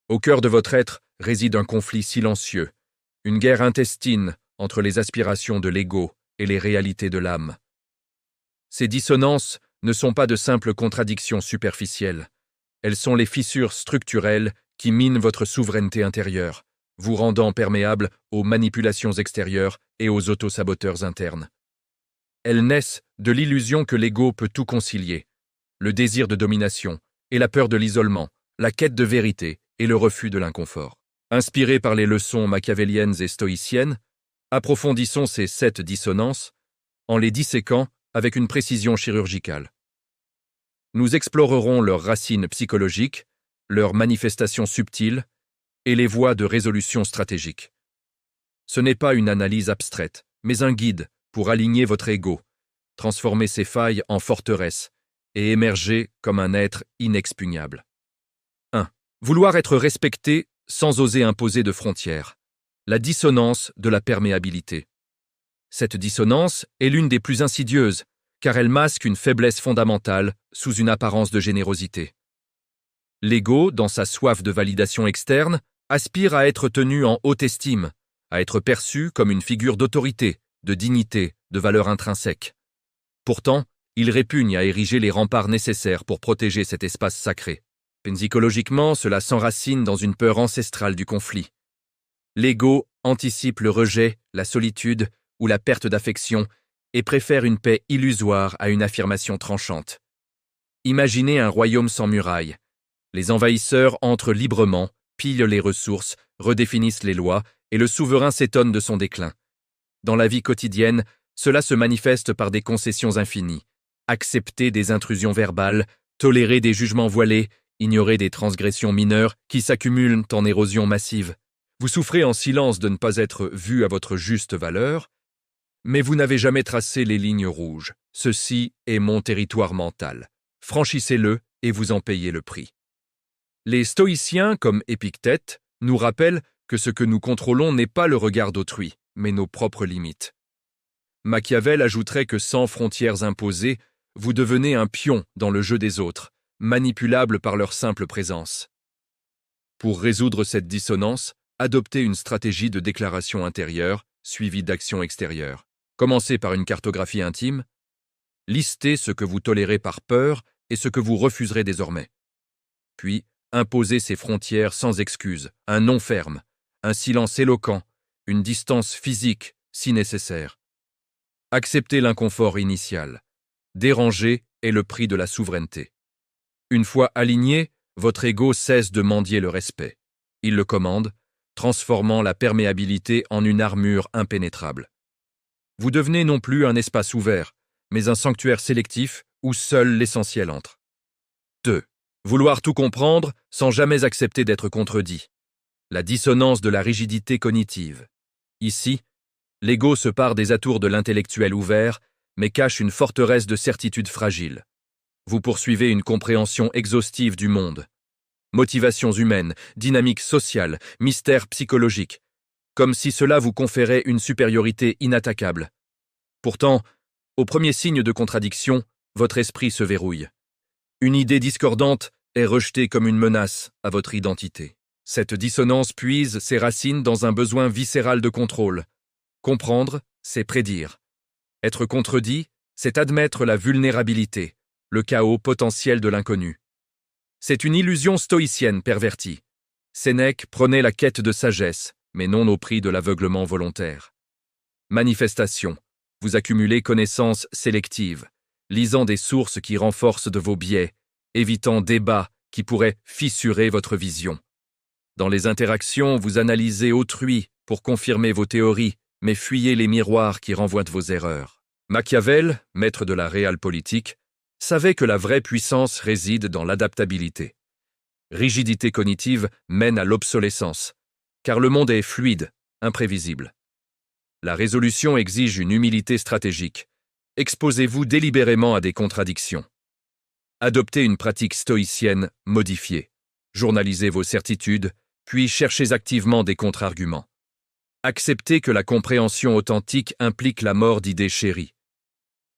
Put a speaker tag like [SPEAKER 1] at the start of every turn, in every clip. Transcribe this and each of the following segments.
[SPEAKER 1] Au cœur de votre être réside un conflit silencieux, une guerre intestine entre les aspirations de l'ego et les réalités de l'âme. Ces dissonances ne sont pas de simples contradictions superficielles. Elles sont les fissures structurelles qui minent votre souveraineté intérieure, vous rendant perméable aux manipulations extérieures et aux autosaboteurs internes. Elles naissent de l'illusion que l'ego peut tout concilier, le désir de domination et la peur de l'isolement, la quête de vérité et le refus de l'inconfort. Inspirés par les leçons machiavéliennes et stoïciennes, approfondissons ces 7 dissonances en les disséquant avec une précision chirurgicale. Nous explorerons leurs racines psychologiques, leurs manifestations subtiles et les voies de résolution stratégique. Ce n'est pas une analyse abstraite, mais un guide pour aligner votre ego, transformer ses failles en forteresse et émerger comme un être inexpugnable. 1. Vouloir être respecté sans oser imposer de frontières. La dissonance de la perméabilité. Cette dissonance est l'une des plus insidieuses, car elle masque une faiblesse fondamentale sous une apparence de générosité. L'ego, dans sa soif de validation externe, aspire à être tenu en haute estime, à être perçu comme une figure d'autorité, de dignité, de valeur intrinsèque. Pourtant, il répugne à ériger les remparts nécessaires pour protéger cet espace sacré. Psychologiquement, cela s'enracine dans une peur ancestrale du conflit. L'ego anticipe le rejet, la solitude ou la perte d'affection et préfère une paix illusoire à une affirmation tranchante. Imaginez un royaume sans murailles. Les envahisseurs entrent librement, pillent les ressources, redéfinissent les lois, et le souverain s'étonne de son déclin. Dans la vie quotidienne, cela se manifeste par des concessions infinies. Accepter des intrusions verbales, tolérer des jugements voilés, ignorer des transgressions mineures qui s'accumulent en érosion massive. Vous souffrez en silence de ne pas être vu à votre juste valeur, mais vous n'avez jamais tracé les lignes rouges. Ceci est mon territoire mental. Franchissez-le et vous en payez le prix. Les stoïciens, comme Épictète, nous rappellent que ce que nous contrôlons n'est pas le regard d'autrui, mais nos propres limites. Machiavel ajouterait que sans frontières imposées, vous devenez un pion dans le jeu des autres, manipulable par leur simple présence. Pour résoudre cette dissonance, adoptez une stratégie de déclaration intérieure suivie d'action extérieure. Commencez par une cartographie intime. Listez ce que vous tolérez par peur et ce que vous refuserez désormais. Puis, imposez ces frontières sans excuse, un non ferme, un silence éloquent, une distance physique si nécessaire. Acceptez l'inconfort initial. Déranger est le prix de la souveraineté. Une fois aligné, votre ego cesse de mendier le respect. Il le commande, transformant la perméabilité en une armure impénétrable. Vous devenez non plus un espace ouvert, mais un sanctuaire sélectif où seul l'essentiel entre. 2. Vouloir tout comprendre sans jamais accepter d'être contredit. La dissonance de la rigidité cognitive. Ici, l'ego se pare des atours de l'intellectuel ouvert, mais cache une forteresse de certitudes fragiles. Vous poursuivez une compréhension exhaustive du monde. Motivations humaines, dynamiques sociales, mystères psychologiques, comme si cela vous conférait une supériorité inattaquable. Pourtant, au premier signe de contradiction, votre esprit se verrouille. Une idée discordante est rejetée comme une menace à votre identité. Cette dissonance puise ses racines dans un besoin viscéral de contrôle. Comprendre, c'est prédire. Être contredit, c'est admettre la vulnérabilité, le chaos potentiel de l'inconnu. C'est une illusion stoïcienne pervertie. Sénèque prenait la quête de sagesse, mais non au prix de l'aveuglement volontaire. Manifestation. Vous accumulez connaissances sélectives, lisant des sources qui renforcent de vos biais, évitant débats qui pourraient fissurer votre vision. Dans les interactions, vous analysez autrui pour confirmer vos théories, mais fuyez les miroirs qui renvoient vos erreurs. Machiavel, maître de la réalpolitik, savait que la vraie puissance réside dans l'adaptabilité. Rigidité cognitive mène à l'obsolescence, car le monde est fluide, imprévisible. La résolution exige une humilité stratégique. Exposez-vous délibérément à des contradictions. Adoptez une pratique stoïcienne modifiée. Journalisez vos certitudes, puis cherchez activement des contre-arguments. Acceptez que la compréhension authentique implique la mort d'idées chéries.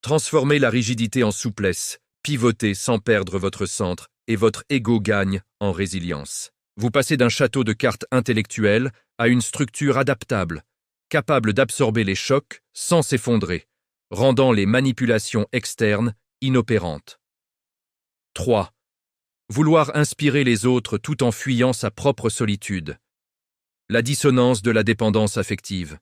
[SPEAKER 1] Transformez la rigidité en souplesse, pivotez sans perdre votre centre et votre ego gagne en résilience. Vous passez d'un château de cartes intellectuelles à une structure adaptable, capable d'absorber les chocs sans s'effondrer, rendant les manipulations externes inopérantes. 3. Vouloir inspirer les autres tout en fuyant sa propre solitude. La dissonance de la dépendance affective.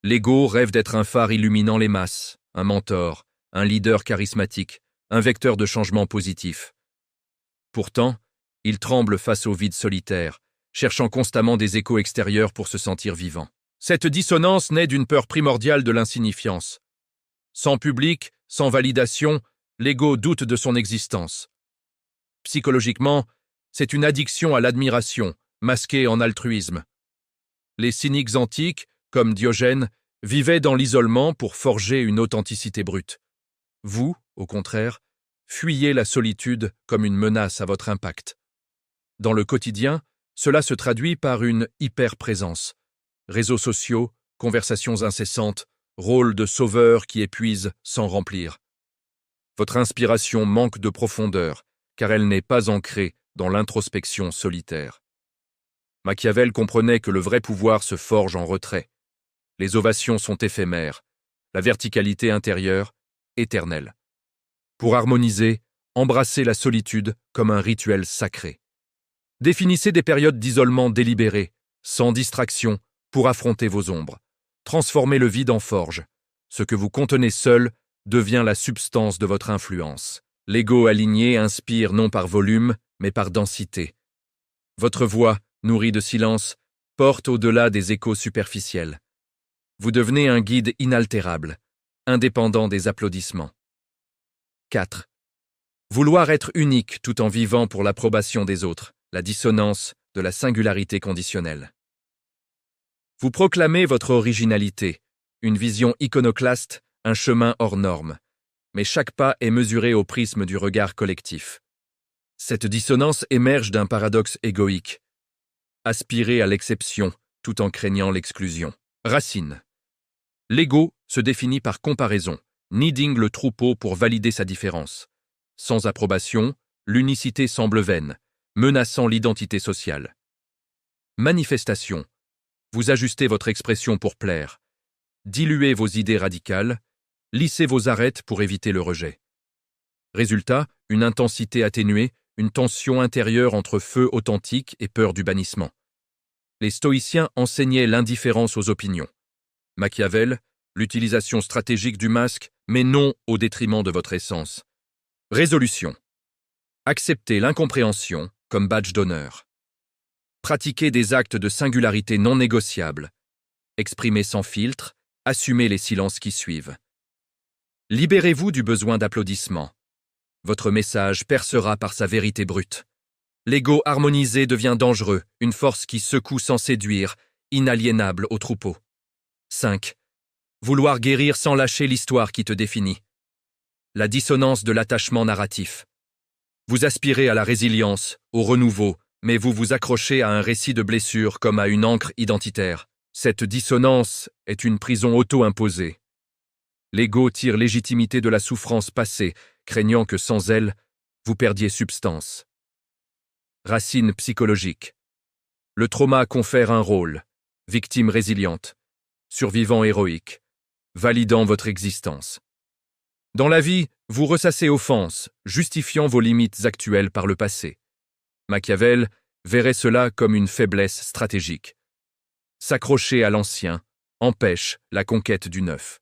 [SPEAKER 1] L'ego rêve d'être un phare illuminant les masses, un mentor, un leader charismatique, un vecteur de changement positif. Pourtant, il tremble face au vide solitaire, cherchant constamment des échos extérieurs pour se sentir vivant. Cette dissonance naît d'une peur primordiale de l'insignifiance. Sans public, sans validation, l'ego doute de son existence. Psychologiquement, c'est une addiction à l'admiration, masquée en altruisme. Les cyniques antiques, comme Diogène, vivaient dans l'isolement pour forger une authenticité brute. Vous, au contraire, fuyez la solitude comme une menace à votre impact. Dans le quotidien, cela se traduit par une hyper-présence. Réseaux sociaux, conversations incessantes, rôle de sauveur qui épuise sans remplir. Votre inspiration manque de profondeur, car elle n'est pas ancrée dans l'introspection solitaire. Machiavel comprenait que le vrai pouvoir se forge en retrait. Les ovations sont éphémères, la verticalité intérieure, éternelle. Pour harmoniser, embrassez la solitude comme un rituel sacré. Définissez des périodes d'isolement délibéré, sans distraction, pour affronter vos ombres. Transformez le vide en forge. Ce que vous contenez seul devient la substance de votre influence. L'ego aligné inspire non par volume, mais par densité. Votre voix, nourrie de silence, porte au-delà des échos superficiels. Vous devenez un guide inaltérable, indépendant des applaudissements. 4. Vouloir être unique tout en vivant pour l'approbation des autres, la dissonance de la singularité conditionnelle. Vous proclamez votre originalité, une vision iconoclaste, un chemin hors norme, mais chaque pas est mesuré au prisme du regard collectif. Cette dissonance émerge d'un paradoxe égoïque. Aspirer à l'exception tout en craignant l'exclusion. Racine. L'ego se définit par comparaison, needing le troupeau pour valider sa différence. Sans approbation, l'unicité semble vaine, menaçant l'identité sociale. Manifestation. Vous ajustez votre expression pour plaire. Diluez vos idées radicales, lissez vos arêtes pour éviter le rejet. Résultat, une intensité atténuée, une tension intérieure entre feu authentique et peur du bannissement. Les stoïciens enseignaient l'indifférence aux opinions. Machiavel, l'utilisation stratégique du masque, mais non au détriment de votre essence. Résolution. Acceptez l'incompréhension comme badge d'honneur. Pratiquez des actes de singularité non négociables. Exprimez sans filtre, assumez les silences qui suivent. Libérez-vous du besoin d'applaudissement. Votre message percera par sa vérité brute. L'ego harmonisé devient dangereux, une force qui secoue sans séduire, inaliénable au troupeau. 5. Vouloir guérir sans lâcher l'histoire qui te définit. La dissonance de l'attachement narratif. Vous aspirez à la résilience, au renouveau, mais vous vous accrochez à un récit de blessures comme à une encre identitaire. Cette dissonance est une prison auto-imposée. L'ego tire légitimité de la souffrance passée, craignant que sans elle, vous perdiez substance. Racine psychologique. Le trauma confère un rôle, victime résiliente, survivant héroïque, validant votre existence. Dans la vie, vous ressassez offense, justifiant vos limites actuelles par le passé. Machiavel verrait cela comme une faiblesse stratégique. S'accrocher à l'ancien empêche la conquête du neuf.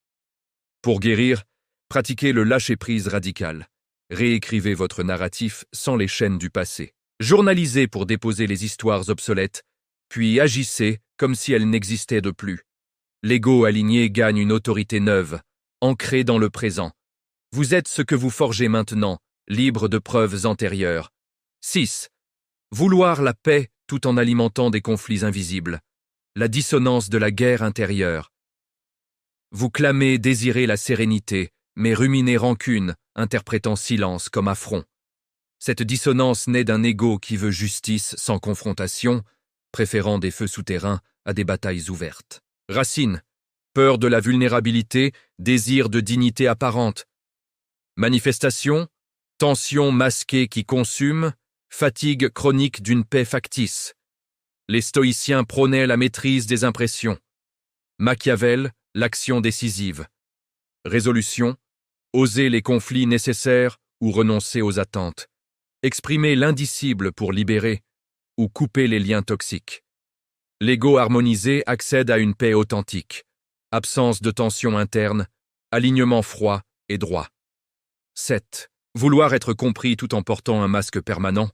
[SPEAKER 1] Pour guérir, pratiquez le lâcher-prise radical. Réécrivez votre narratif sans les chaînes du passé. Journalisez pour déposer les histoires obsolètes, puis agissez comme si elles n'existaient de plus. L'ego aligné gagne une autorité neuve, ancrée dans le présent. Vous êtes ce que vous forgez maintenant, libre de preuves antérieures. 6. Vouloir la paix tout en alimentant des conflits invisibles. La dissonance de la guerre intérieure. Vous clamez désirer la sérénité, mais ruminez rancune, interprétant silence comme affront. Cette dissonance naît d'un ego qui veut justice sans confrontation, préférant des feux souterrains à des batailles ouvertes. Racine. Peur de la vulnérabilité, désir de dignité apparente. Manifestation. Tension masquée qui consume, fatigue chronique d'une paix factice. Les stoïciens prônaient la maîtrise des impressions. Machiavel, l'action décisive. Résolution, oser les conflits nécessaires ou renoncer aux attentes. Exprimer l'indicible pour libérer ou couper les liens toxiques. L'ego harmonisé accède à une paix authentique. Absence de tension interne, alignement froid et droit. 7. Vouloir être compris tout en portant un masque permanent,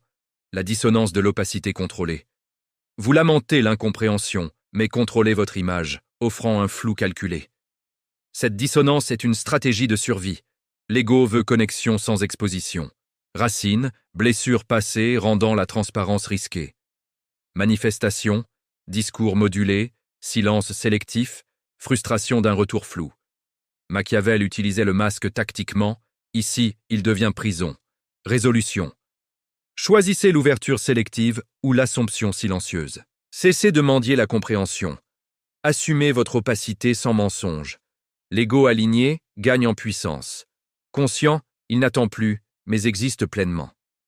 [SPEAKER 1] la dissonance de l'opacité contrôlée. Vous lamentez l'incompréhension, mais contrôlez votre image, offrant un flou calculé. Cette dissonance est une stratégie de survie. L'ego veut connexion sans exposition. Racine, blessure passée rendant la transparence risquée. Manifestation, discours modulé, silence sélectif, frustration d'un retour flou. Machiavel utilisait le masque tactiquement, ici il devient prison. Résolution. Choisissez l'ouverture sélective ou l'assomption silencieuse. Cessez de mendier la compréhension. Assumez votre opacité sans mensonge. L'ego aligné gagne en puissance. Conscient, il n'attend plus, mais existe pleinement.